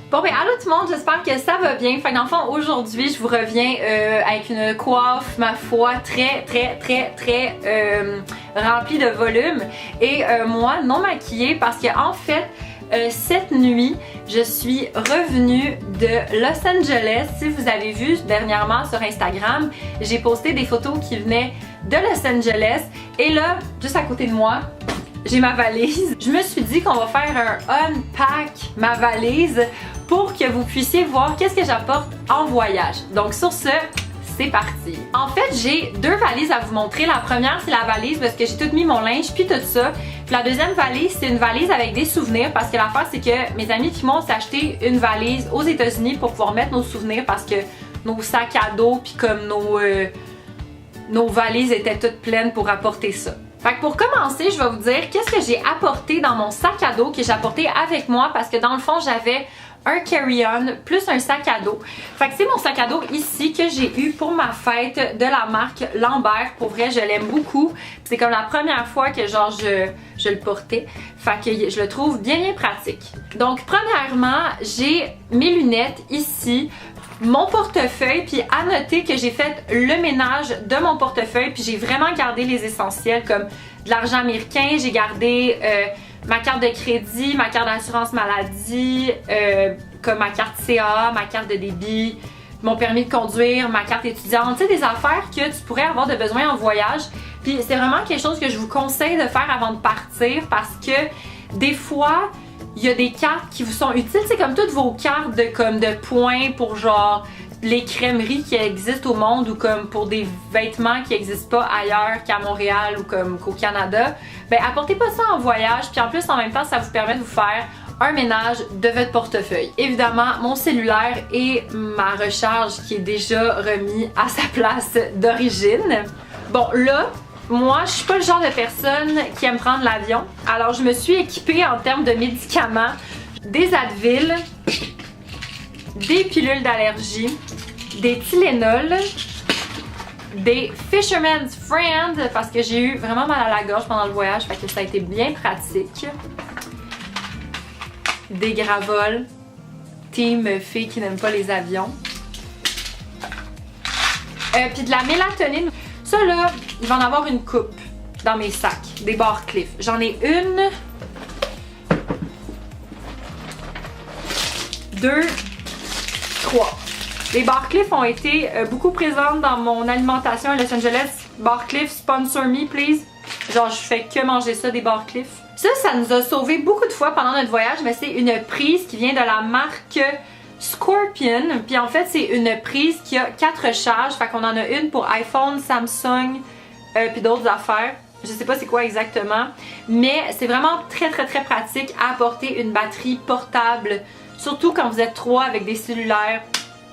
Bon ben allô tout le monde, j'espère que ça va bien. Fait que dans le fond aujourd'hui je vous reviens avec une coiffe ma foi très remplie de volume et moi non maquillée parce que en fait cette nuit je suis revenue de Los Angeles. Si vous avez vu dernièrement sur Instagram, j'ai posté des photos qui venaient de Los Angeles et là juste à côté de moi j'ai ma valise. Je me suis dit qu'on va faire un unpack ma valise pour que vous puissiez voir qu'est-ce que j'apporte en voyage. Donc sur ce, c'est parti. En fait, j'ai deux valises à vous montrer. La première, c'est la valise parce que j'ai tout mis mon linge puis tout ça. Puis la deuxième valise, c'est une valise avec des souvenirs parce que l'affaire, c'est que mes amis qui m'ont acheté une valise aux États-Unis pour pouvoir mettre nos souvenirs parce que nos sacs à dos puis comme nos valises étaient toutes pleines pour apporter ça. Fait que pour commencer, je vais vous dire qu'est-ce que j'ai apporté dans mon sac à dos que j'ai apporté avec moi parce que dans le fond, j'avais un carry-on plus un sac à dos. Fait que c'est mon sac à dos ici que j'ai eu pour ma fête de la marque Lambert. Pour vrai, je l'aime beaucoup. C'est comme la première fois que genre je le portais. Fait que je le trouve bien pratique. Donc premièrement, j'ai mes lunettes ici. Mon portefeuille, puis à noter que j'ai fait le ménage de mon portefeuille, puis j'ai vraiment gardé les essentiels comme de l'argent américain, j'ai gardé ma carte de crédit, ma carte d'assurance maladie, comme ma carte CA, ma carte de débit, mon permis de conduire, ma carte étudiante, tu sais, des affaires que tu pourrais avoir de besoin en voyage. Puis c'est vraiment quelque chose que je vous conseille de faire avant de partir parce que des fois, il y a des cartes qui vous sont utiles, c'est comme toutes vos cartes de points pour genre les crèmeries qui existent au monde ou comme pour des vêtements qui n'existent pas ailleurs qu'à Montréal ou comme qu'au Canada. Ben apportez pas ça en voyage, puis en plus en même temps ça vous permet de vous faire un ménage de votre portefeuille. Évidemment, mon cellulaire et ma recharge qui est déjà remis à sa place d'origine. Bon là, moi, je suis pas le genre de personne qui aime prendre l'avion. Alors, je me suis équipée en termes de médicaments, des Advil, des pilules d'allergie, des Tylenol, des Fisherman's Friend parce que j'ai eu vraiment mal à la gorge pendant le voyage, fait que ça a été bien pratique. Des Gravol, team filles qui n'aiment pas les avions. Puis de la mélatonine. Ça là, il va en avoir une coupe dans mes sacs, des Barcliff. J'en ai une, deux, trois. Les Barcliff ont été beaucoup présentes dans mon alimentation à Los Angeles. Barcliff, sponsor me please. Genre je fais que manger ça, des Barcliff. Ça nous a sauvé beaucoup de fois pendant notre voyage, mais c'est une prise qui vient de la marque Scorpion, puis en fait c'est une prise qui a 4 charges, fait qu'on en a une pour iPhone, Samsung, puis d'autres affaires. Je sais pas c'est quoi exactement, mais c'est vraiment très pratique à apporter une batterie portable, surtout quand vous êtes 3 avec des cellulaires,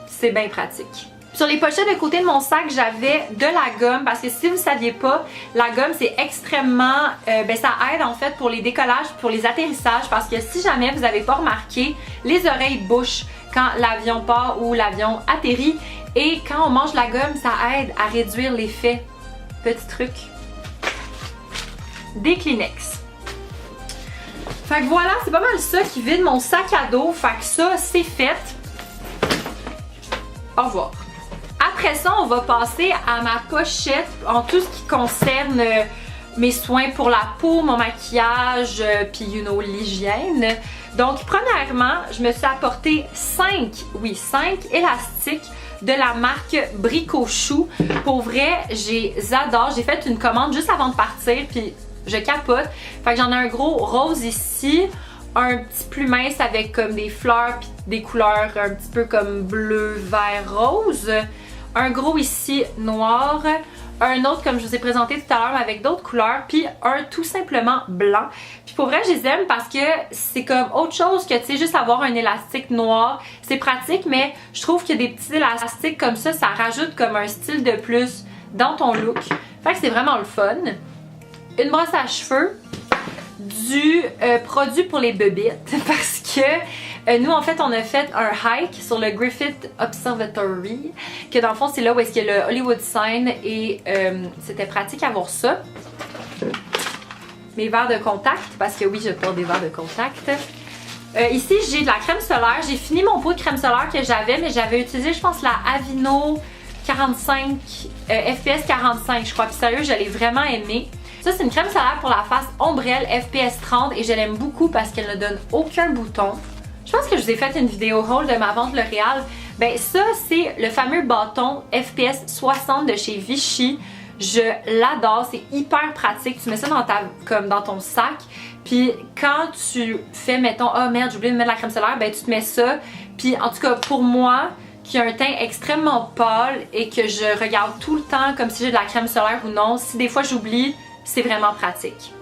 c'est bien pratique. Sur les pochettes de côté de mon sac, j'avais de la gomme parce que si vous ne saviez pas, la gomme c'est extrêmement, ça aide en fait pour les décollages, pour les atterrissages parce que si jamais vous n'avez pas remarqué, les oreilles bouchent quand l'avion part ou l'avion atterrit et quand on mange la gomme, ça aide à réduire l'effet. Petit truc. Des Kleenex. Fait que voilà, c'est pas mal ça qui vide mon sac à dos. Fait que ça, c'est fait. Au revoir. Après ça, on va passer à ma pochette en tout ce qui concerne mes soins pour la peau, mon maquillage, puis l'hygiène. Donc, premièrement, je me suis apporté 5 élastiques de la marque Bricochou. Pour vrai, j'adore. J'ai fait une commande juste avant de partir, puis je capote. Fait que j'en ai un gros rose ici, un petit plus mince avec comme des fleurs puis des couleurs un petit peu comme bleu, vert, rose. Un gros ici noir, un autre comme je vous ai présenté tout à l'heure avec d'autres couleurs, puis un tout simplement blanc. Puis pour vrai, je les aime parce que c'est comme autre chose que tu sais juste avoir un élastique noir. C'est pratique, mais je trouve que des petits élastiques comme ça rajoute comme un style de plus dans ton look. Fait que c'est vraiment le fun. Une brosse à cheveux, du produit pour les bébites parce que nous en fait on a fait un hike sur le Griffith Observatory que dans le fond c'est là où est-ce qu'il y a le Hollywood Sign et c'était pratique à voir ça. Mes verres de contact parce que oui je porte des verres de contact. Ici, j'ai de la crème solaire. J'ai fini mon pot de crème solaire que j'avais, mais j'avais utilisé, je pense, la Aveeno 45, FPS 45, je crois. Puis sérieux, je l'ai vraiment aimée. Ça, c'est une crème solaire pour la face ombrelle FPS 30 et je l'aime beaucoup parce qu'elle ne donne aucun bouton. Je pense que je vous ai fait une vidéo haul de ma vente L'Oréal. Ben ça, c'est le fameux bâton FPS 60 de chez Vichy. Je l'adore, c'est hyper pratique. Tu mets ça comme dans ton sac. Puis quand tu fais, mettons, oh merde, j'ai oublié de mettre la crème solaire, ben tu te mets ça. Puis en tout cas, pour moi, qui a un teint extrêmement pâle et que je regarde tout le temps comme si j'ai de la crème solaire ou non, si des fois j'oublie, c'est vraiment pratique.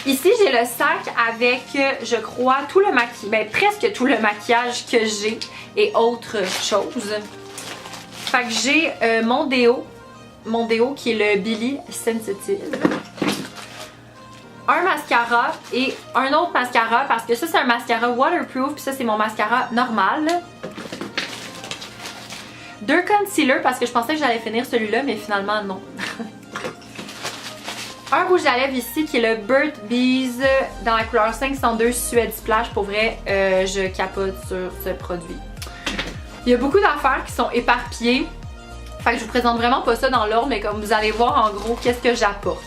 Ici, j'ai le sac avec, je crois, tout le maquillage, ben presque tout le maquillage que j'ai et autres choses. Fait que j'ai mon déo qui est le Billie Sensitive. Un mascara et un autre mascara parce que ça c'est un mascara waterproof puis ça c'est mon mascara normal. 2 concealers parce que je pensais que j'allais finir celui-là mais finalement non. Un rouge à lèvres ici qui est le Burt's Bees dans la couleur 502 Suède Splash. Pour vrai, je capote sur ce produit. Il y a beaucoup d'affaires qui sont éparpillées. Fait que je vous présente vraiment pas ça dans l'ordre, mais comme vous allez voir en gros qu'est-ce que j'apporte.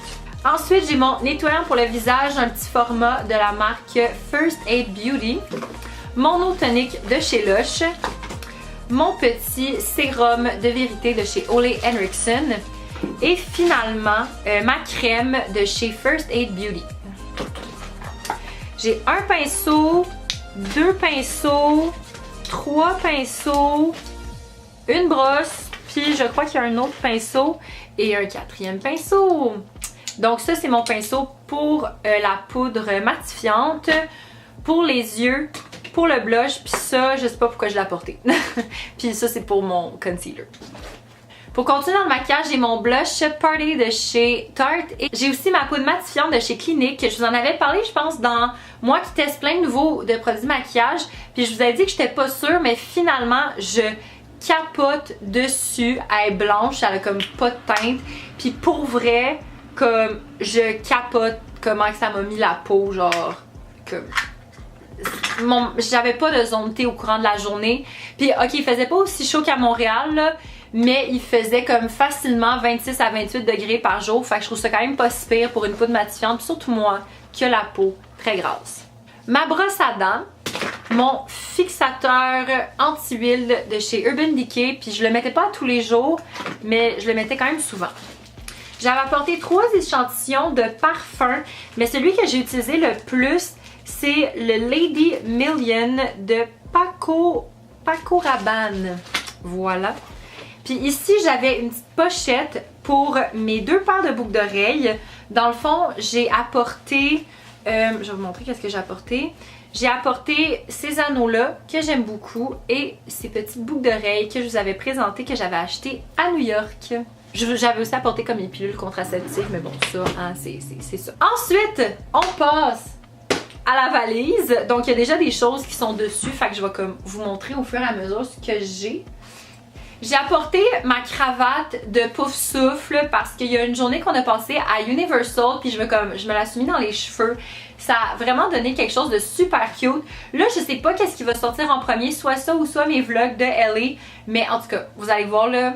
Ensuite, j'ai mon nettoyant pour le visage, un petit format de la marque First Aid Beauty. Mon eau tonique de chez Lush. Mon petit sérum de vérité de chez Ole Henriksen. Et finalement, ma crème de chez First Aid Beauty. J'ai un pinceau, 2 pinceaux, 3 pinceaux, une brosse, puis je crois qu'il y a un autre pinceau et un 4e pinceau. Donc ça, c'est mon pinceau pour la poudre matifiante, pour les yeux, pour le blush, puis ça, je sais pas pourquoi je l'ai apporté. Puis ça, c'est pour mon concealer. Pour continuer dans le maquillage, j'ai mon blush Party de chez Tarte et j'ai aussi ma poudre matifiante de chez Clinique. Je vous en avais parlé, je pense, dans moi qui teste plein de nouveaux de produits de maquillage. Puis je vous avais dit que j'étais pas sûre, mais finalement, je capote dessus. Elle est blanche, elle a comme pas de teinte. Puis pour vrai, comme je capote comment que ça m'a mis la peau, genre comme... J'avais pas de zone T au courant de la journée. Puis ok, il faisait pas aussi chaud qu'à Montréal là, mais il faisait comme facilement 26 à 28 degrés par jour. Fait que je trouve ça quand même pas si pire pour une poudre matifiante, puis surtout moi qui a la peau très grasse. Ma brosse à dents, mon fixateur anti-huile de chez Urban Decay, puis je le mettais pas tous les jours, mais je le mettais quand même souvent. J'avais apporté 3 échantillons de parfum, mais celui que j'ai utilisé le plus, c'est le Lady Million de Paco Rabanne. Voilà. Puis ici, j'avais une petite pochette pour mes 2 paires de boucles d'oreilles. Dans le fond, j'ai apporté... je vais vous montrer qu'est-ce que j'ai apporté. J'ai apporté ces anneaux-là que j'aime beaucoup et ces petites boucles d'oreilles que je vous avais présentées, que j'avais achetées à New York. J'avais aussi apporté comme des pilules contraceptives, mais bon, ça, hein, c'est ça. Ensuite, on passe à la valise. Donc, il y a déjà des choses qui sont dessus, fait que je vais comme vous montrer au fur et à mesure ce que j'ai. J'ai apporté ma cravate de Pouf Souffle parce qu'il y a une journée qu'on a passée à Universal, puis je me la suis mis dans les cheveux. Ça a vraiment donné quelque chose de super cute. Là, je sais pas qu'est-ce qui va sortir en premier, soit ça ou soit mes vlogs de LA, mais en tout cas, vous allez voir là,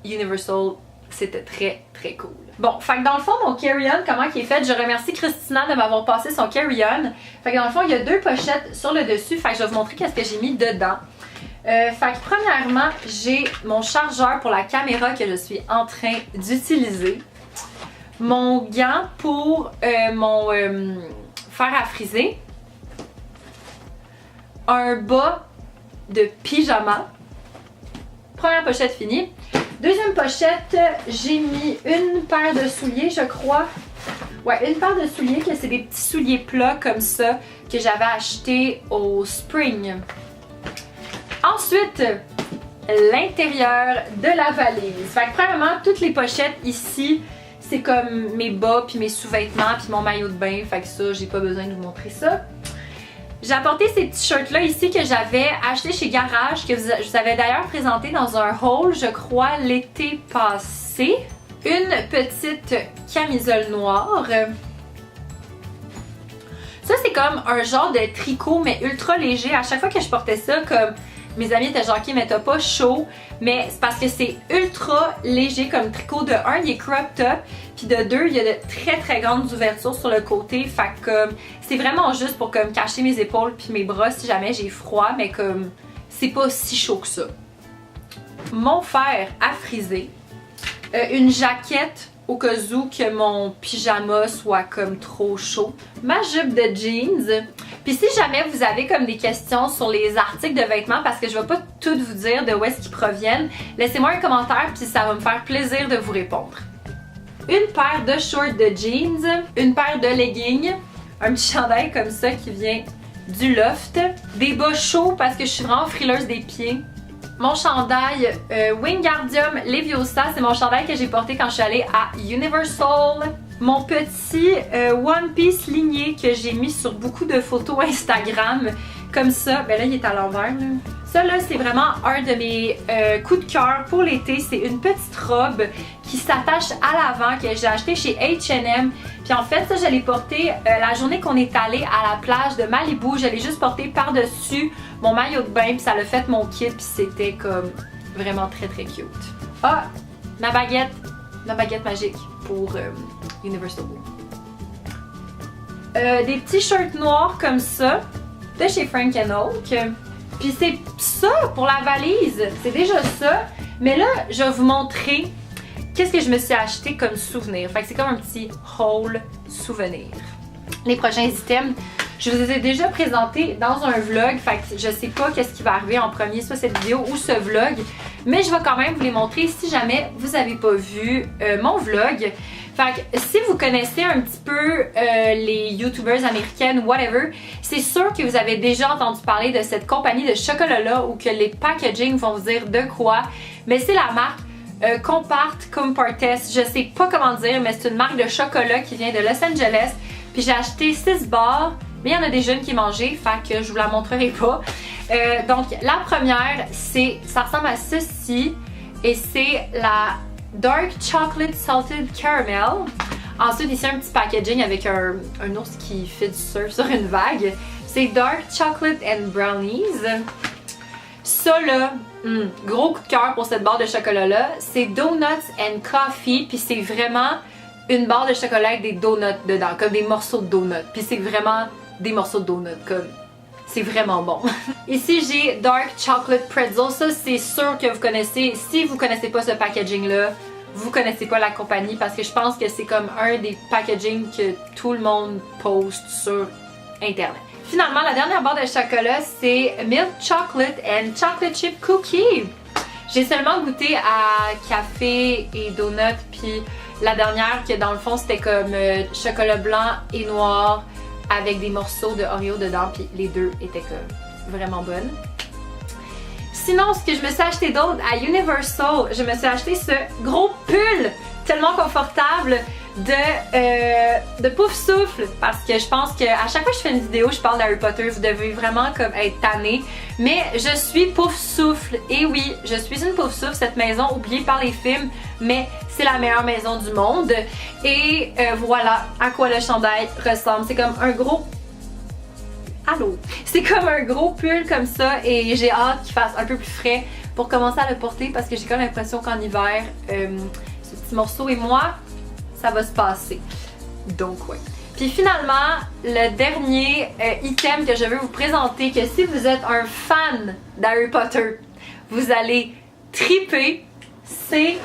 Universal, c'était très très cool. Bon, fait que dans le fond, mon carry-on, comment il est fait? Je remercie Christina de m'avoir passé son carry-on. Fait que dans le fond, il y a 2 pochettes sur le dessus, fait que je vais vous montrer qu'est-ce que j'ai mis dedans. Fait que premièrement, j'ai mon chargeur pour la caméra que je suis en train d'utiliser. Mon gant pour mon fer à friser. Un bas de pyjama. Première pochette finie. Deuxième pochette, j'ai mis une paire de souliers, je crois. Ouais, une paire de souliers, que c'est des petits souliers plats comme ça que j'avais acheté au Spring. Ensuite, l'intérieur de la valise. Fait que premièrement, toutes les pochettes ici, c'est comme mes bas, puis mes sous-vêtements, puis mon maillot de bain. Fait que ça, j'ai pas besoin de vous montrer ça. J'ai apporté ces t-shirts-là ici que j'avais acheté chez Garage, que je vous avais d'ailleurs présenté dans un haul, je crois, l'été passé. Une petite camisole noire. Ça, c'est comme un genre de tricot, mais ultra léger. À chaque fois que je portais ça, comme mes amis étaient genre, ok, mais t'as pas chaud. Mais c'est parce que c'est ultra léger comme tricot. De un, il est crop top. Puis de deux, il y a de très très grandes ouvertures sur le côté. Fait que comme, c'est vraiment juste pour comme cacher mes épaules puis mes bras si jamais j'ai froid. Mais comme, c'est pas si chaud que ça. Mon fer à friser. Une jaquette au cas où que mon pyjama soit comme trop chaud. Ma jupe de jeans. Puis si jamais vous avez comme des questions sur les articles de vêtements, parce que je vais pas tout vous dire de où est-ce qu'ils proviennent, laissez-moi un commentaire puis ça va me faire plaisir de vous répondre. Une paire de shorts de jeans, une paire de leggings, un petit chandail comme ça qui vient du loft, des bas chauds parce que je suis vraiment frileuse des pieds. Mon chandail Wingardium Leviosa, c'est mon chandail que j'ai porté quand je suis allée à Universal. Mon petit One Piece ligné que j'ai mis sur beaucoup de photos Instagram. Comme ça, ben là il est à l'envers. Ça là, c'est vraiment un de mes coups de cœur pour l'été. C'est une petite robe qui s'attache à l'avant que j'ai acheté chez H&M. Puis en fait, ça je l'ai porté la journée qu'on est allé à la plage de Malibu. Je l'ai juste porté par-dessus mon maillot de bain puis ça l'a fait mon kit puis c'était comme vraiment très très cute. Ah, ma baguette magique pour Universal. Des petits shorts noirs comme ça de chez Frank & Oak. Puis c'est ça pour la valise, c'est déjà ça. Mais là, je vais vous montrer qu'est-ce que je me suis acheté comme souvenir. Fait que c'est comme un petit haul souvenir. Les prochains items, je vous les ai déjà présentés dans un vlog. Fait que je sais pas qu'est-ce qui va arriver en premier, soit cette vidéo ou ce vlog. Mais je vais quand même vous les montrer si jamais vous n'avez pas vu mon vlog. Fait que si vous connaissez un petit peu les YouTubers américaines, whatever, c'est sûr que vous avez déjà entendu parler de cette compagnie de chocolat-là ou que les packaging vont vous dire de quoi. Mais c'est la marque Compartes. Je sais pas comment dire, mais c'est une marque de chocolat qui vient de Los Angeles. Puis j'ai acheté 6 barres, mais il y en a des jeunes qui mangeaient, fait que je vous la montrerai pas. Donc la première, ça ressemble à ceci et c'est la Dark Chocolate Salted Caramel. Ensuite, ici un petit packaging avec un ours qui fait du surf sur une vague. C'est Dark Chocolate and Brownies. Ça là, gros coup de cœur pour cette barre de chocolat là. C'est Donuts and Coffee, puis c'est vraiment une barre de chocolat avec des donuts dedans, comme des morceaux de donuts. Puis c'est vraiment des morceaux de donuts, comme c'est vraiment bon. Ici j'ai Dark Chocolate Pretzel, ça c'est sûr que vous connaissez. Si vous connaissez pas ce packaging là, vous connaissez pas la compagnie parce que je pense que c'est comme un des packaging que tout le monde poste sur internet. Finalement, la dernière barre de chocolat c'est Milk Chocolate and Chocolate Chip Cookie. J'ai seulement goûté à café et donut, puis la dernière que dans le fond c'était comme chocolat blanc et noir avec des morceaux de Oreo dedans, puis les deux étaient comme vraiment bonnes. Sinon, ce que je me suis acheté d'autre à Universal, je me suis acheté ce gros pull tellement confortable de Pouf Souffle, parce que je pense qu'à chaque fois que je fais une vidéo, je parle d'Harry Potter, vous devez vraiment comme être tanné. Mais je suis Pouf Souffle, et oui, je suis une Pouf Souffle, cette maison oubliée par les films, mais c'est la meilleure maison du monde. Et voilà à quoi le chandail ressemble. C'est comme un gros... Allô? C'est comme un gros pull comme ça et j'ai hâte qu'il fasse un peu plus frais pour commencer à le porter parce que j'ai comme l'impression qu'en hiver, ce petit morceau et moi, ça va se passer. Donc ouais. Puis finalement, le dernier item que je veux vous présenter, que si vous êtes un fan d'Harry Potter, vous allez triper, c'est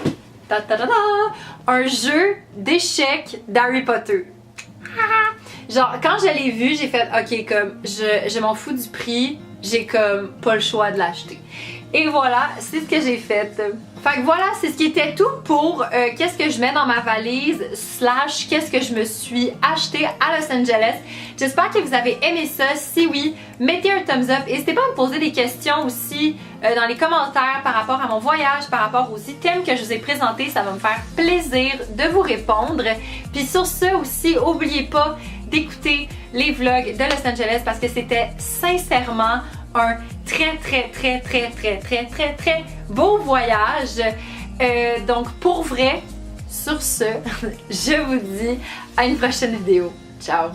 un jeu d'échecs d'Harry Potter. Genre, quand je l'ai vu, j'ai fait ok, comme je m'en fous du prix, j'ai comme pas le choix de l'acheter. Et voilà, c'est ce que j'ai fait. Fait que voilà, c'est ce qui était tout pour qu'est-ce que je mets dans ma valise / qu'est-ce que je me suis acheté à Los Angeles. J'espère que vous avez aimé ça. Si oui, mettez un thumbs up. N'hésitez pas à me poser des questions aussi dans les commentaires par rapport à mon voyage, par rapport aux items que je vous ai présentés. Ça va me faire plaisir de vous répondre. Puis sur ce aussi, n'oubliez pas d'écouter les vlogs de Los Angeles parce que c'était sincèrement un très beau voyage. Donc pour vrai, sur ce, je vous dis à une prochaine vidéo. Ciao!